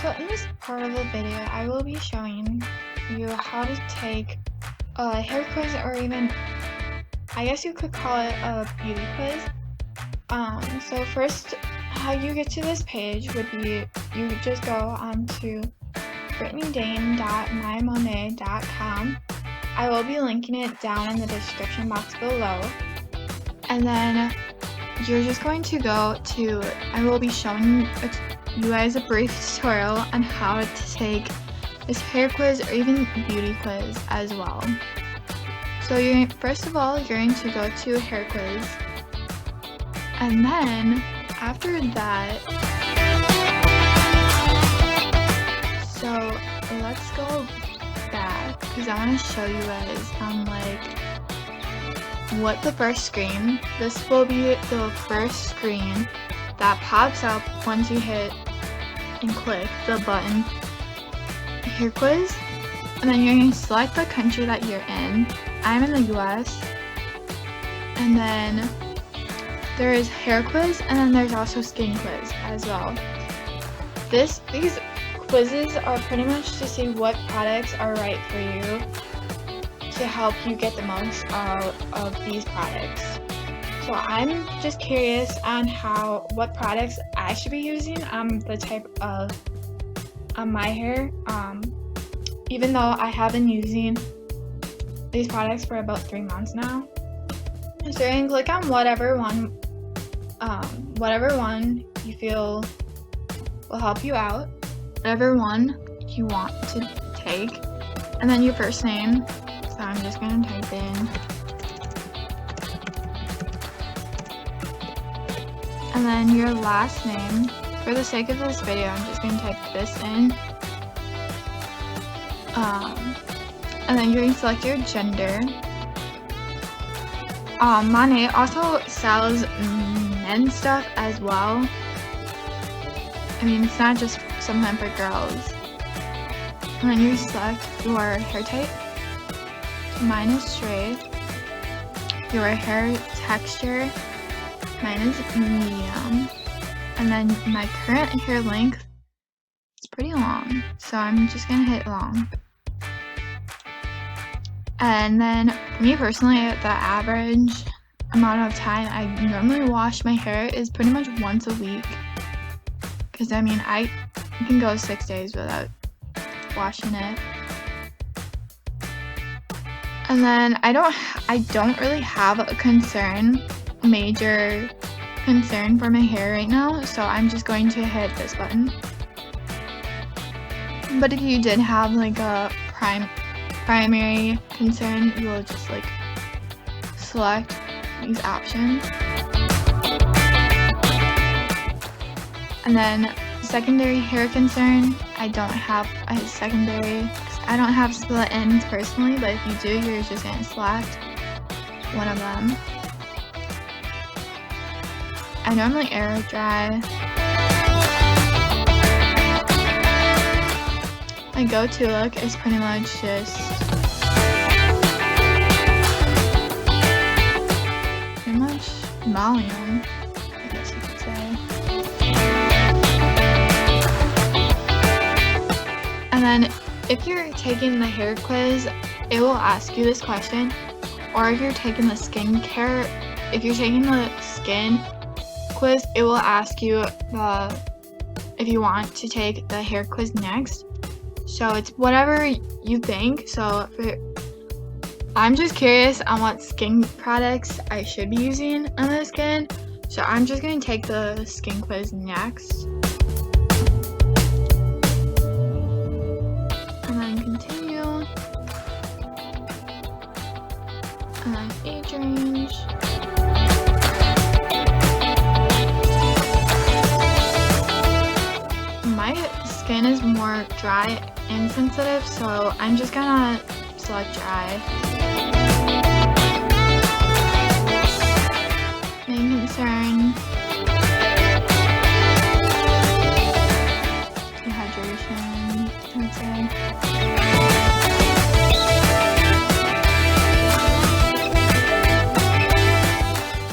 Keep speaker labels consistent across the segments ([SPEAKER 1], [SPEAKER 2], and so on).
[SPEAKER 1] So in this part of the video, I will be showing you how to take a hair quiz, or even, I guess you could call it a beauty quiz. So first, how you get to this page would be, you just go onto brittnydane.mymonet.com. I will be linking it down in the description box below. And then you're just going to go to, I will be showing you guys a brief tutorial on how to take this hair quiz or even beauty quiz as well. So first of all, you're going to go to hair quiz, and then after that, so let's go back because I want to show you guys what the first screen. This will be the first screen that pops up once you hit and click the button hair quiz, and then you're going to select the country that you're in. I'm in the US, and then there is hair quiz, and then there's also skin quiz as well. These quizzes are pretty much to see what products are right for you to help you get the most out of these products. So I'm just curious on what products I should be using the type of my hair. Even though I have been using these products for about 3 months now. So you can click on whatever one you feel will help you out, whatever one you want to take, and then your first name. So I'm just going to type in, and then your last name. For the sake of this video, I'm just going to type this in. And then you're going to select your gender. Monat also sells men's stuff as well. I mean, it's not just something for girls. And then you select your hair type. Mine is straight. Your hair texture. Mine is medium. And then my current hair length is pretty long, so I'm just gonna hit long. And then for me personally, the average amount of time I normally wash my hair is pretty much once a week. Because I mean, I can go 6 days without washing it. And then I don't really have a major concern for my hair right now, so I'm just going to hit this button. But if you did have a primary concern, you will just select these options. And then secondary hair concern, I don't have a secondary. I don't have split ends personally, but if you do, you're just going to select one of them. I normally air dry. My go-to look is pretty much just volume, I guess you could say. And then if you're taking the hair quiz, it will ask you this question. Or if you're taking the skin quiz, it will ask you if you want to take the hair quiz next. So it's whatever you think. So I'm just curious on what skin products I should be using on the skin. So I'm just going to take the skin quiz next. And then continue. And then age range. My skin is more dry and sensitive, so I'm just gonna select dry. Main concern, dehydration, I would say.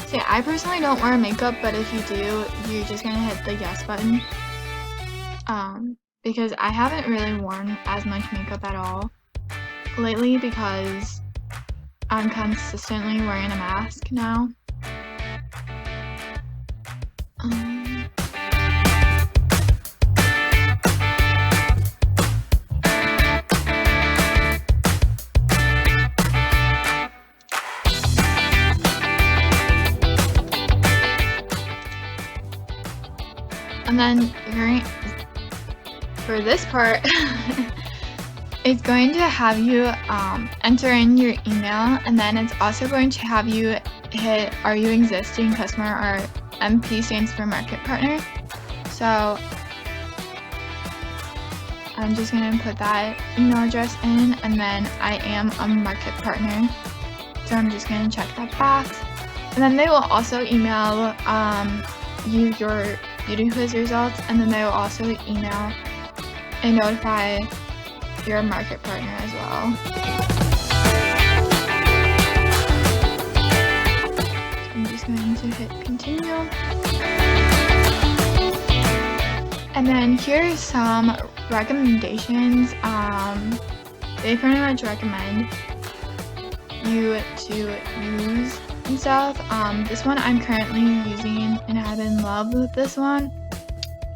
[SPEAKER 1] See, I personally don't wear makeup, but if you do, you're just gonna hit the yes button. because I haven't really worn as much makeup at all lately because I'm consistently wearing a mask now. And then for this part, it's going to have you enter in your email, and then it's also going to have you hit "Are you existing customer?" or MP stands for market partner. So I'm just going to put that email address in, and then I am a market partner. So I'm just going to check that box. And then they will also email you your beauty quiz results, and then they will also email and notify your market partner as well. So I'm just going to hit continue. And then here's some recommendations. They pretty much recommend you to use and stuff. This one I'm currently using, and I'm in love with this one.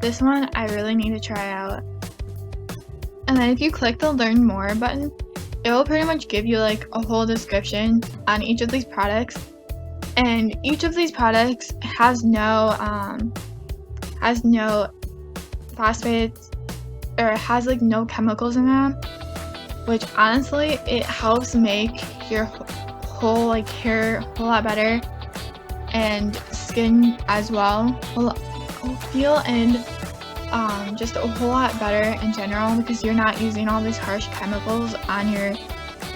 [SPEAKER 1] This one I really need to try out. And then if you click the learn more button, it will pretty much give you like a whole description on each of these products. And each of these products has no phosphates, or has like no chemicals in them, which honestly it helps make your whole like hair a whole lot better, and skin as well will feel and just a whole lot better in general, because you're not using all these harsh chemicals on your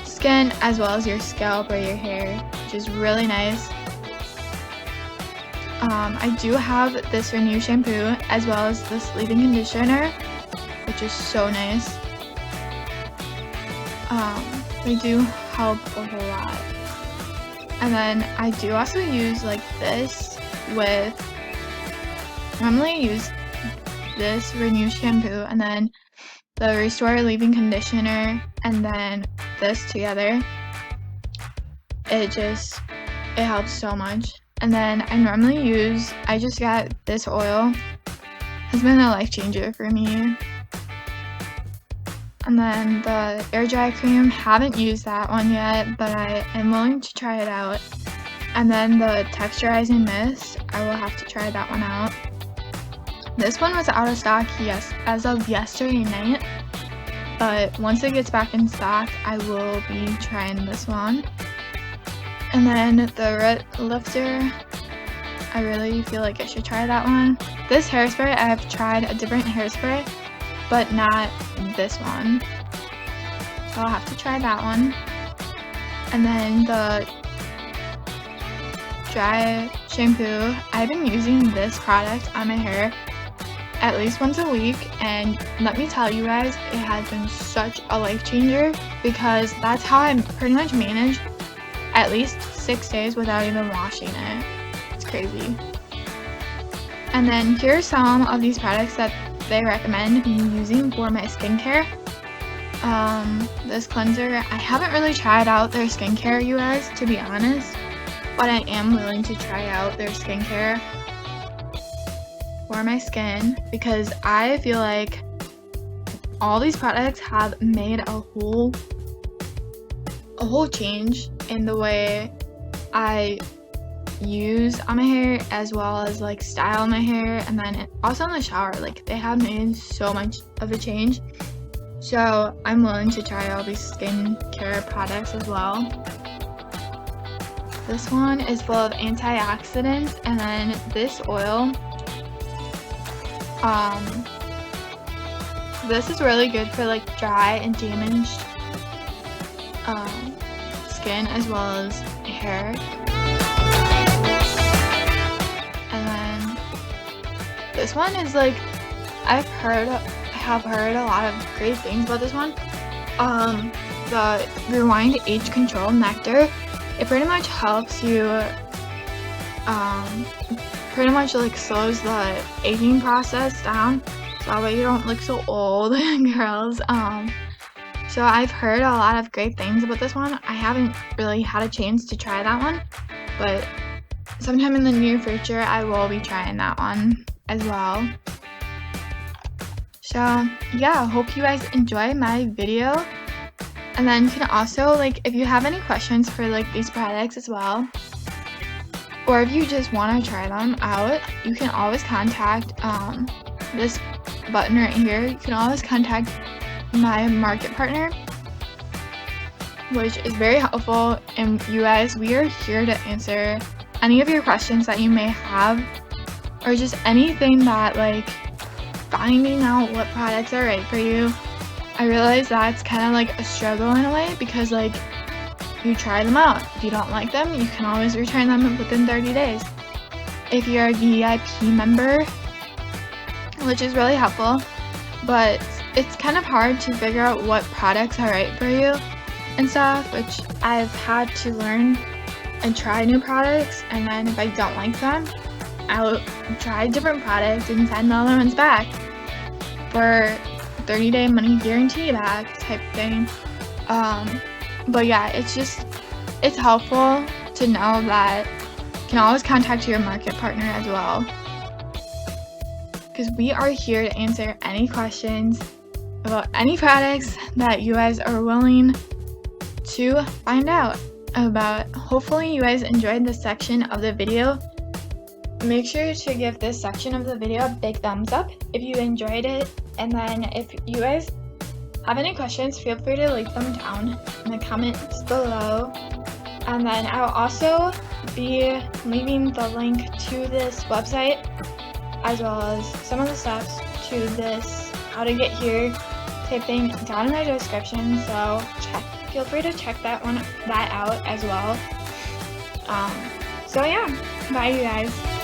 [SPEAKER 1] skin as well as your scalp or your hair, which is really nice. I do have this Renew shampoo as well as this leave-in conditioner, which is so nice. They do help a whole lot. And then I do also use like this with, normally I use this Renew shampoo and then the Restore leave-in conditioner and then this together. It helps so much. And then I just got this oil. Has been a life changer for me. And then the air dry cream, haven't used that one yet, but I am willing to try it out. And then the texturizing mist, I will have to try that one out. This one was out of stock as of yesterday night, but once it gets back in stock, I will be trying this one. And then the Red Lifter, I really feel like I should try that one. This hairspray, I have tried a different hairspray, but not this one. So I'll have to try that one. And then the dry shampoo, I've been using this product on my hair at least once a week, and let me tell you guys, it has been such a life changer, because that's how I pretty much managed at least 6 days without even washing it. It's crazy. And then here are some of these products that they recommend me using for my skincare. This cleanser, I haven't really tried out their skincare, you guys, to be honest, but I am willing to try out their skincare for my skin, because I feel like all these products have made a whole change in the way I use on my hair, as well as like style my hair, and then also in the shower. Like, they have made so much of a change, so I'm willing to try all these skincare products as well. This one is full of antioxidants, and then this oil, this is really good for like dry and damaged skin as well as hair. And then this one is like, I have heard a lot of great things about this one. The Rewind Age Control Nectar, it pretty much helps you, pretty much like slows the aging process down. that way you don't look so old, girls. So I've heard a lot of great things about this one. I haven't really had a chance to try that one, but sometime in the near future I will be trying that one as well. So yeah, hope you guys enjoy my video. And then you can also, like, if you have any questions for like these products as well, or if you just want to try them out, you can always contact this button right here. You can always contact my market partner, which is very helpful. And you guys, we are here to answer any of your questions that you may have, or just anything that, like, finding out what products are right for you. I realize that's kind of like a struggle in a way, because like, you try them out. If you don't like them, you can always return them within 30 days. If you're a VIP member, which is really helpful, but it's kind of hard to figure out what products are right for you and stuff, which I've had to learn and try new products, and then if I don't like them, I'll try different products and send the other ones back for 30-day money guarantee back type thing. But yeah, it's helpful to know that you can always contact your market partner as well, because we are here to answer any questions about any products that you guys are willing to find out about. Hopefully you guys enjoyed this section of the video. Make sure to give this section of the video a big thumbs up if you enjoyed it, and then if you guys have any questions, feel free to leave them down in the comments below. And then I'll also be leaving the link to this website, as well as some of the steps to this how to get here type thing, down in my description. So feel free to check that out as well. So yeah, bye you guys.